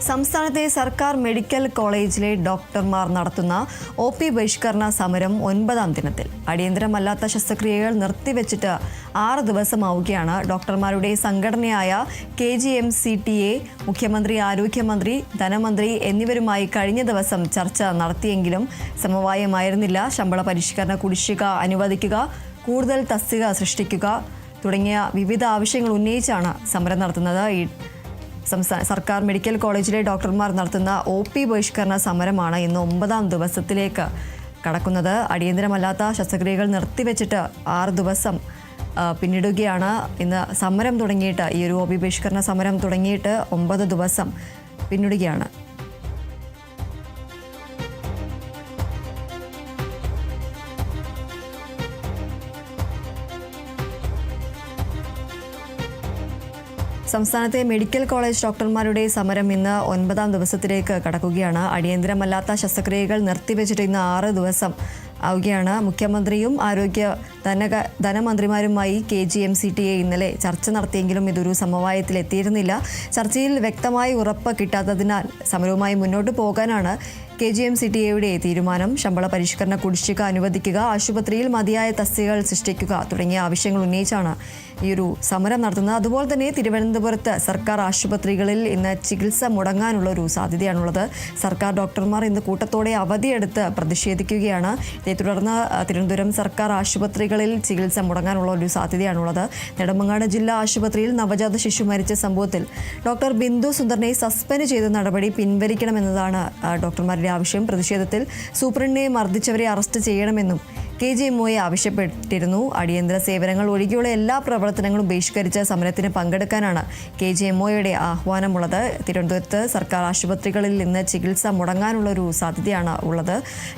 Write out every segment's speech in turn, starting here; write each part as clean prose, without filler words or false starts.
സംസ്ഥാനത്തെ സർക്കാർ മെഡിക്കൽ കോളേജിലെ ഡോക്ടർമാർ നടത്തുന്ന OP ബഹിഷ്കരണ സമരം 9ാം ദിനത്തിൽ. അടിയന്തരമല്ലാത്ത ശസ്ത്രക്രിയകൾ നിർത്തിവെച്ചിട്ട് 6 ദിവസമാവുകയാണ്. ഡോക്ടർമാരുടെ സംഘടനയായ KGMCTA മുഖ്യമന്ത്രി, ആരോഗ്യമന്ത്രി, ധനമന്ത്രി എന്നിവരുമായി കഴിഞ്ഞ ദിവസം ചർച്ച നടത്തിയെങ്കിലും സമവായമായിരുന്നില്ല. ശമ്പള പരിഷ്കരണ കുടിശ്ശിക അനുവദിക്കുക, കൂടുതൽ തസ്തിക സൃഷ്ടിക്കുക തുടങ്ങിയ വിവിധ ആവശ്യങ്ങൾ ഉന്നയിച്ചാണ് സമരം നടത്തുന്നത്. സർക്കാർ മെഡിക്കൽ കോളേജിലെ ഡോക്ടർമാർ നടത്തുന്ന OP ബഹിഷ്കരണ സമരമാണ് ഇന്ന് 9ാം ദിവസത്തിലേക്ക് കടക്കുന്നത്. അടിയന്തരമല്ലാത്ത ശസ്ത്രക്രിയകൾ നിർത്തിവെച്ചിട്ട് 6 ദിവസം പിന്നിടുകയാണ്. ഇന്ന് സമരം തുടങ്ങിയിട്ട്, ഈ ഒരു OP ബഹിഷ്കരണ സമരം തുടങ്ങിയിട്ട് 9 ദിവസം പിന്നിടുകയാണ്. സംസ്ഥാനത്തെ മെഡിക്കൽ കോളേജ് ഡോക്ടർമാരുടെ സമരം ഇന്ന് 9ാം ദിവസത്തിലേക്ക് കടക്കുകയാണ്. അടിയന്തരമല്ലാത്ത ശസ്ത്രക്രിയകൾ നിർത്തിവെച്ചിട്ട് ഇന്ന് 6 ദിവസം ആവുകയാണ്. മുഖ്യമന്ത്രിയും ധനമന്ത്രിമാരുമായി KGMCTA ഇന്നലെ ചർച്ച നടത്തിയെങ്കിലും ഇതൊരു സമവായത്തിലെത്തിയിരുന്നില്ല. ചർച്ചയിൽ വ്യക്തമായി ഉറപ്പ് കിട്ടാത്തതിനാൽ സമരവുമായി മുന്നോട്ട് പോകാനാണ് KGMCTAയുടെ തീരുമാനം. ശമ്പള പരിഷ്കരണ കുടിശ്ശിക അനുവദിക്കുക, ആശുപത്രിയിൽ മതിയായ തസ്തികകൾ സൃഷ്ടിക്കുക തുടങ്ങിയ ആവശ്യങ്ങൾ ഉന്നയിച്ചാണ് ഈ ഒരു സമരം നടത്തുന്നത്. അതുപോലെ തന്നെ തിരുവനന്തപുരത്ത് സർക്കാർ ആശുപത്രികളിൽ ഇന്ന് ചികിത്സ മുടങ്ങാനുള്ള ഒരു സാധ്യതയാണുള്ളത്. സർക്കാർ ഡോക്ടർമാർ ഇന്ന് കൂട്ടത്തോടെ അവധിയെടുത്ത് പ്രതിഷേധിക്കുകയാണ്. ഇതേ തുടർന്ന് തിരുവനന്തപുരം സർക്കാർ ആശുപത്രികളിൽ ചികിത്സ മുടങ്ങാനുള്ള ഒരു സാധ്യതയാണുള്ളത്. നെടുമങ്ങാട് ജില്ലാ ആശുപത്രിയിൽ നവജാത ശിശു മരിച്ച സംഭവത്തിൽ ഡോക്ടർ ബിന്ദു സുന്ദറിനെ സസ്പെൻഡ് ചെയ്ത നടപടി പിൻവലിക്കണമെന്നതാണ് ഡോക്ടർമാരുടെ ആവശ്യം. പ്രതിഷേധത്തിൽ സൂപ്രണ്ടിനെ മർദ്ദിച്ചവരെ അറസ്റ്റ് ചെയ്യണമെന്നും KGMOയെ ആവശ്യപ്പെട്ടിരുന്നു. അടിയന്തര സേവനങ്ങൾ ഒഴികെയുള്ള എല്ലാ പ്രവർത്തനങ്ങളും ബഹിഷ്കരിച്ച് സമരത്തിന് പങ്കെടുക്കാനാണ് KGMOയുടെ ആഹ്വാനമുള്ളത്. തിരുവനന്തപുരത്ത് സർക്കാർ ആശുപത്രികളിൽ ഇന്ന് ചികിത്സ മുടങ്ങാനുള്ള ഒരു സാധ്യതയാണ് ഉള്ളത്.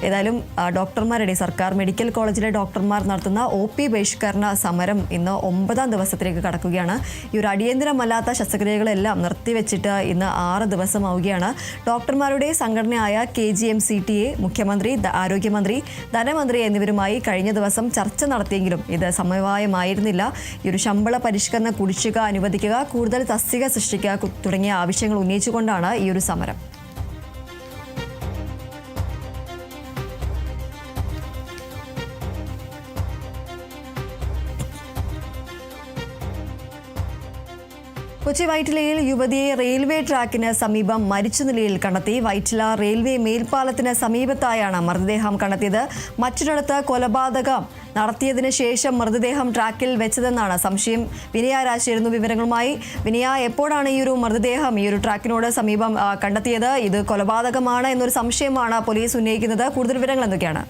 ഏതായാലും ഡോക്ടർമാരുടെ, സർക്കാർ മെഡിക്കൽ കോളേജിലെ ഡോക്ടർമാർ നടത്തുന്ന OP ബഹിഷ്കരണ സമരം ഇന്ന് 9ാം ദിവസത്തിലേക്ക് കടക്കുകയാണ്. ഈ ഒരു അടിയന്തരമല്ലാത്ത ശസ്ത്രക്രിയകളെല്ലാം നിർത്തിവെച്ചിട്ട് ഇന്ന് 6 ദിവസമാവുകയാണ്. ഡോക്ടർമാരുടെ സംഘടനയായ KGMCTA മുഖ്യമന്ത്രി, ആരോഗ്യമന്ത്രി, ധനമന്ത്രി എന്നിവരുമായി കഴിഞ്ഞ ദിവസം ചർച്ച നടത്തിയെങ്കിലും ഇത് സമവായമായിരുന്നില്ല. ഈ ഒരു ശമ്പള പരിഷ്കരണ കുടിശ്ശിക അനുവദിക്കുക, കൂടുതൽ തസ്തിക സൃഷ്ടിക്കുക തുടങ്ങിയ ആവശ്യങ്ങൾ ഉന്നയിച്ചുകൊണ്ടാണ് ഈ ഒരു സമരം. കൊച്ചി വൈറ്റിലയിൽ യുവതിയെ റെയിൽവേ ട്രാക്കിന് സമീപം മരിച്ച നിലയിൽ കണ്ടെത്തി. വൈറ്റില റെയിൽവേ മേൽപ്പാലത്തിന് സമീപത്തായാണ് മൃതദേഹം കണ്ടെത്തിയത്. മറ്റൊരിടത്ത് കൊലപാതകം നടത്തിയതിന് ശേഷം മൃതദേഹം ട്രാക്കിൽ വെച്ചതെന്നാണ് സംശയം. വിനയ രാശിയായിരുന്നു വിവരങ്ങളുമായി. വിനയ, എപ്പോഴാണ് ഈ ഒരു മൃതദേഹം ഈ ഒരു ട്രാക്കിനോട് സമീപം കണ്ടെത്തിയത്? ഇത് കൊലപാതകമാണ് എന്നൊരു സംശയമാണ് പോലീസ് ഉന്നയിക്കുന്നത്. കൂടുതൽ വിവരങ്ങൾ എന്തൊക്കെയാണ്?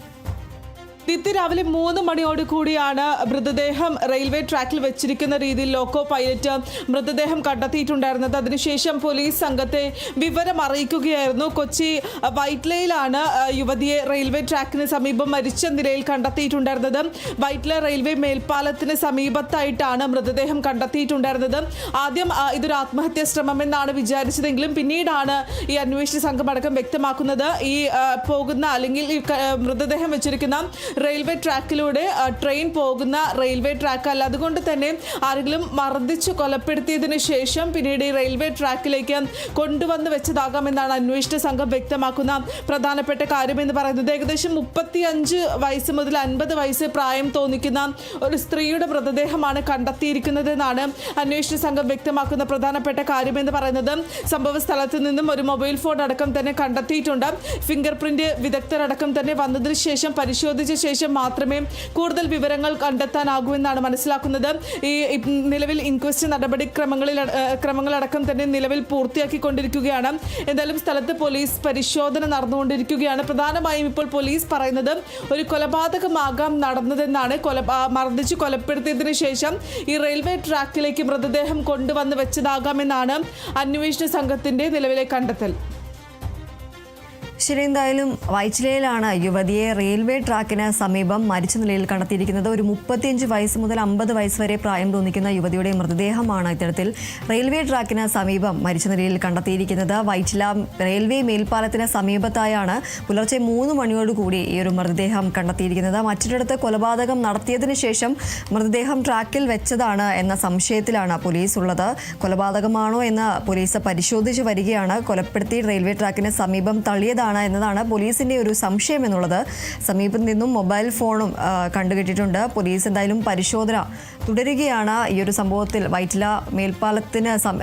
രാവിലെ 3 മണിയോട് കൂടിയാണ് മൃതദേഹം റെയിൽവേ ട്രാക്കിൽ വെച്ചിരിക്കുന്ന രീതിയിൽ ലോക്കോ പൈലറ്റ് മൃതദേഹം കണ്ടെത്തിയിട്ടുണ്ടായിരുന്നത്. അതിനുശേഷം പോലീസ് സംഘത്തെ വിവരം അറിയിക്കുകയായിരുന്നു. കൊച്ചി വൈറ്റ്ലയിലാണ് യുവതിയെ റെയിൽവേ ട്രാക്കിന് സമീപം മരിച്ച നിലയിൽ കണ്ടെത്തിയിട്ടുണ്ടായിരുന്നത്. വൈറ്റ്ല റെയിൽവേ മേൽപ്പാലത്തിന് സമീപത്തായിട്ടാണ് മൃതദേഹം കണ്ടെത്തിയിട്ടുണ്ടായിരുന്നത്. ആദ്യം ഇതൊരു ആത്മഹത്യാ ശ്രമമെന്നാണ് വിചാരിച്ചതെങ്കിലും പിന്നീടാണ് ഈ അന്വേഷണ സംഘം അടക്കം വ്യക്തമാക്കുന്നത് ഈ പോകുന്ന, അല്ലെങ്കിൽ ഈ മൃതദേഹം വെച്ചിരിക്കുന്ന റെയിൽവേ ട്രാക്കിലൂടെ ട്രെയിൻ പോകുന്ന റെയിൽവേ ട്രാക്ക് അല്ല. അതുകൊണ്ട് തന്നെ ആരെങ്കിലും മർദ്ദിച്ച് കൊലപ്പെടുത്തിയതിനു ശേഷം പിന്നീട് ഈ റെയിൽവേ ട്രാക്കിലേക്ക് കൊണ്ടുവന്ന് വെച്ചതാകാമെന്നാണ് അന്വേഷണ സംഘം വ്യക്തമാക്കുന്ന പ്രധാനപ്പെട്ട കാര്യമെന്ന് പറയുന്നത്. ഏകദേശം 35 വയസ്സ് മുതൽ 50 വയസ്സ് പ്രായം തോന്നിക്കുന്ന ഒരു സ്ത്രീയുടെ മൃതദേഹമാണ് കണ്ടെത്തിയിരിക്കുന്നതെന്നാണ് അന്വേഷണ സംഘം വ്യക്തമാക്കുന്ന പ്രധാനപ്പെട്ട കാര്യമെന്ന് പറയുന്നത്. സംഭവ സ്ഥലത്ത് നിന്നും ഒരു മൊബൈൽ ഫോൺ അടക്കം തന്നെ കണ്ടെത്തിയിട്ടുണ്ട്. ഫിംഗർ പ്രിന്റ് വിദഗ്ധരടക്കം തന്നെ വന്നതിന് ശേഷം പരിശോധിച്ച ശേഷം മാത്രമേ കൂടുതൽ വിവരങ്ങൾ കണ്ടെത്താനാകൂ മനസ്സിലാക്കുന്നത്. ഈ നിലവിൽ ഇൻക്വസ്റ്റ് ക്രമങ്ങളടക്കം തന്നെ നിലവിൽ പൂർത്തിയാക്കിക്കൊണ്ടിരിക്കുകയാണ്. എന്തായാലും സ്ഥലത്ത് പോലീസ് പരിശോധന നടന്നുകൊണ്ടിരിക്കുകയാണ്. പ്രധാനമായും ഇപ്പോൾ പോലീസ് പറയുന്നത് ഒരു കൊലപാതകമാകാം നടന്നതെന്നാണ്. മർദ്ദിച്ച് കൊലപ്പെടുത്തിയതിനു ശേഷം ഈ റെയിൽവേ ട്രാക്കിലേക്ക് മൃതദേഹം കൊണ്ടുവന്ന് വെച്ചതാകാമെന്നാണ് അന്വേഷണ സംഘത്തിന്റെ നിലവിലെ കണ്ടെത്തൽ. ശരി, എന്തായാലും വൈറ്റിലയിലാണ് യുവതിയെ റെയിൽവേ ട്രാക്കിന് സമീപം മരിച്ച നിലയിൽ കണ്ടെത്തിയിരിക്കുന്നത്. ഒരു 35 വയസ്സ് മുതൽ 50 വയസ്സ് വരെ പ്രായം തോന്നിക്കുന്ന യുവതിയുടെ മൃതദേഹമാണ് ഇത്തരത്തിൽ റെയിൽവേ ട്രാക്കിന് സമീപം മരിച്ച നിലയിൽ കണ്ടെത്തിയിരിക്കുന്നത്. വൈറ്റില റെയിൽവേ മേൽപ്പാലത്തിന് സമീപത്തായാണ് പുലർച്ചെ 3 മണിയോടുകൂടി ഈ ഒരു മൃതദേഹം കണ്ടെത്തിയിരിക്കുന്നത്. മറ്റൊരിടത്ത് കൊലപാതകം നടത്തിയതിനു ശേഷം മൃതദേഹം ട്രാക്കിൽ വെച്ചതാണ് എന്ന സംശയത്തിലാണ് പോലീസ് ഉള്ളത്. കൊലപാതകമാണോ എന്ന് പോലീസ് പരിശോധിച്ച് വരികയാണ്. കൊലപ്പെടുത്തി റെയിൽവേ ട്രാക്കിന് സമീപം തള്ളിയതാണ് എന്നതാണ് പോലീസിന്റെ ഒരു സംശയം എന്നുള്ളത്. സമീപത്ത് നിന്നും മൊബൈൽ ഫോണും കണ്ടുകിട്ടിയിട്ടുണ്ട്. പോലീസ് എന്തായാലും പരിശോധന തുടരുകയാണ്. ഈ ഒരു സംഭവത്തിൽ വൈറ്റില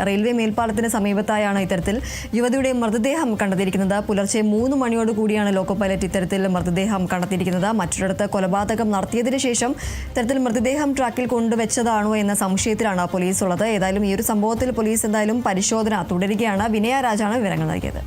റെയിൽവേ മേൽപ്പാലത്തിന് സമീപത്തായാണ് ഇത്തരത്തിൽ യുവതിയുടെ മൃതദേഹം കണ്ടെത്തിയിരിക്കുന്നത്. പുലർച്ചെ 3 മണിയോട് കൂടിയാണ് ലോക്കോ പൈലറ്റ് ഇത്തരത്തിൽ മൃതദേഹം കണ്ടെത്തിയിരിക്കുന്നത്. മറ്റൊരിടത്ത് കൊലപാതകം നടത്തിയതിനു ശേഷം ഇത്തരത്തിൽ മൃതദേഹം ട്രാക്കിൽ കൊണ്ടുവച്ചതാണോ എന്ന സംശയത്തിലാണ് പോലീസ് ഉള്ളത്. ഏതായാലും ഈ ഒരു സംഭവത്തിൽ പോലീസ് എന്തായാലും പരിശോധന തുടരുകയാണ്. വിനയ രാജാണ് വിവരങ്ങൾ നൽകിയത്.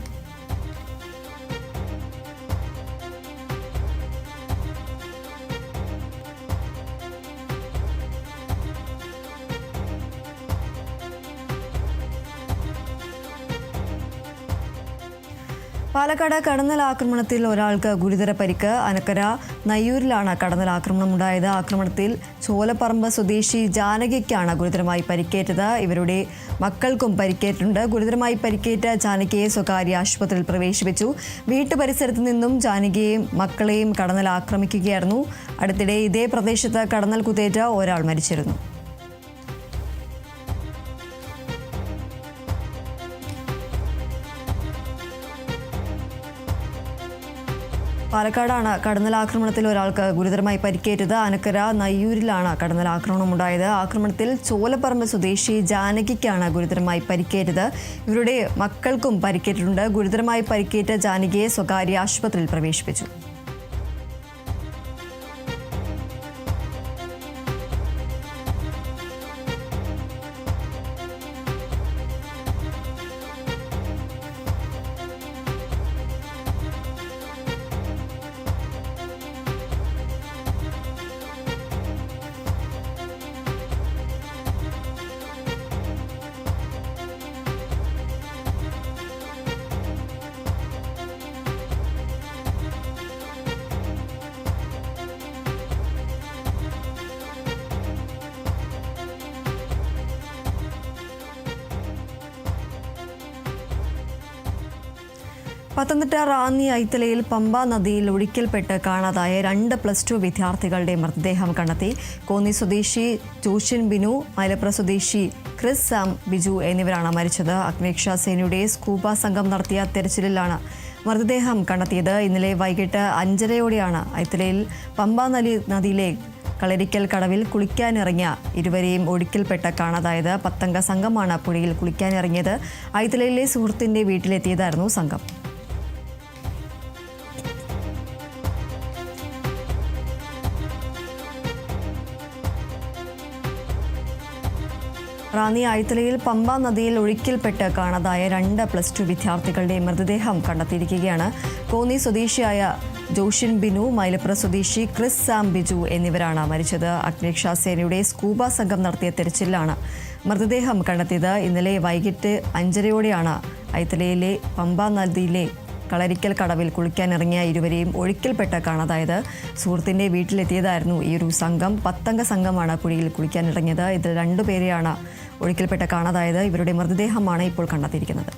പാലക്കാട് കടന്നലാക്രമണത്തിൽ ഒരാൾക്ക് ഗുരുതര പരിക്ക്. അനക്കര നയ്യൂരിലാണ് കടന്നലാക്രമണം ഉണ്ടായത്. ആക്രമണത്തിൽ ചോലപ്പറമ്പ് സ്വദേശി ജാനകിക്കാണ് ഗുരുതരമായി പരിക്കേറ്റത്. ഇവരുടെ മക്കൾക്കും പരിക്കേറ്റിട്ടുണ്ട്. ഗുരുതരമായി പരിക്കേറ്റ ജാനകിയെ സ്വകാര്യ ആശുപത്രിയിൽ പ്രവേശിപ്പിച്ചു. വീട്ടുപരിസരത്ത് നിന്നും ജാനകിയെയും മക്കളെയും കടന്നൽ ആക്രമിക്കുകയായിരുന്നു. അടുത്തിടെ ഇതേ പ്രദേശത്ത് കടന്നൽ കുത്തേറ്റ ഒരാൾ മരിച്ചിരുന്നു. പാലക്കാടാണ് കടന്നലാക്രമണത്തിൽ ഒരാൾക്ക് ഗുരുതരമായി പരിക്കേറ്റത്. അനക്കര നയ്യൂരിലാണ് കടന്നലാക്രമണം ഉണ്ടായത്. ആക്രമണത്തിൽ ചോലപ്പറമ്പ് സ്വദേശി ജാനകിക്കാണ് ഗുരുതരമായി പരിക്കേറ്റത്. ഇവരുടെ മക്കൾക്കും പരിക്കേറ്റിട്ടുണ്ട്. ഗുരുതരമായി പരിക്കേറ്റ ജാനകിയെ സ്വകാര്യ ആശുപത്രിയിൽ പ്രവേശിപ്പിച്ചു. പത്തനംതിട്ട റാന്നി ഐത്തലയിൽ പമ്പ നദിയിൽ ഒഴുക്കിൽപ്പെട്ട് കാണാതായ 2 +2 വിദ്യാർത്ഥികളുടെ മൃതദേഹം കണ്ടെത്തി. കോന്നി സ്വദേശി ജോഷിൻ ബിനു, മലപ്പുറം സ്വദേശി ക്രിസ് സാം ബിജു എന്നിവരാണ് മരിച്ചത്. അഗ്നിരക്ഷാസേനയുടെ സ്കൂബ സംഘം നടത്തിയ തെരച്ചിലിലാണ് മൃതദേഹം കണ്ടെത്തിയത്. ഇന്നലെ വൈകിട്ട് 5:30 ഐത്തലയിൽ പമ്പ നദിയിലെ കളരിക്കൽ കടവിൽ കുളിക്കാനിറങ്ങിയ ഇരുവരെയും ഒഴുക്കിൽപ്പെട്ട് കാണാതായത്. 10 അംഗ സംഘമാണ് പുഴയിൽ കുളിക്കാനിറങ്ങിയത്. ഐത്തലയിലെ സുഹൃത്തിന്റെ വീട്ടിലെത്തിയതായിരുന്നു സംഘം. റാന്നി ഐത്തലയിൽ പമ്പ നദിയിൽ ഒഴുക്കിൽപ്പെട്ട് കാണാതായ 2 +2 വിദ്യാർത്ഥികളുടെ മൃതദേഹം കണ്ടെത്തിയിരിക്കുകയാണ്. കോന്നി സ്വദേശിയായ ജോഷിൻ ബിനു, മലപ്പുറം സ്വദേശി ക്രിസ് സാം ബിജു എന്നിവരാണ് മരിച്ചത്. അഗ്നിരക്ഷാസേനയുടെ സ്കൂബ സംഘം നടത്തിയ തെരച്ചിലാണ് മൃതദേഹം കണ്ടെത്തിയത്. ഇന്നലെ വൈകിട്ട് 5:30 ഐത്തലയിലെ പമ്പ നദിയിലെ കളരിക്കൽ കടവിൽ കുളിക്കാനിറങ്ങിയ ഇരുവരെയും ഒഴുക്കിൽപ്പെട്ട് കാണാതായത്. സുഹൃത്തിൻ്റെ വീട്ടിലെത്തിയതായിരുന്നു ഈ ഒരു സംഘം. 10 അംഗ സംഘമാണ് പുഴയിൽ കുളിക്കാനിറങ്ങിയത്. ഇതിൽ 2 പേരെയാണ് ഒഴുക്കിൽപ്പെട്ട് കാണാതായത്. ഇവരുടെ മൃതദേഹമാണ് ഇപ്പോൾ കണ്ടെത്തിയിരിക്കുന്നത്.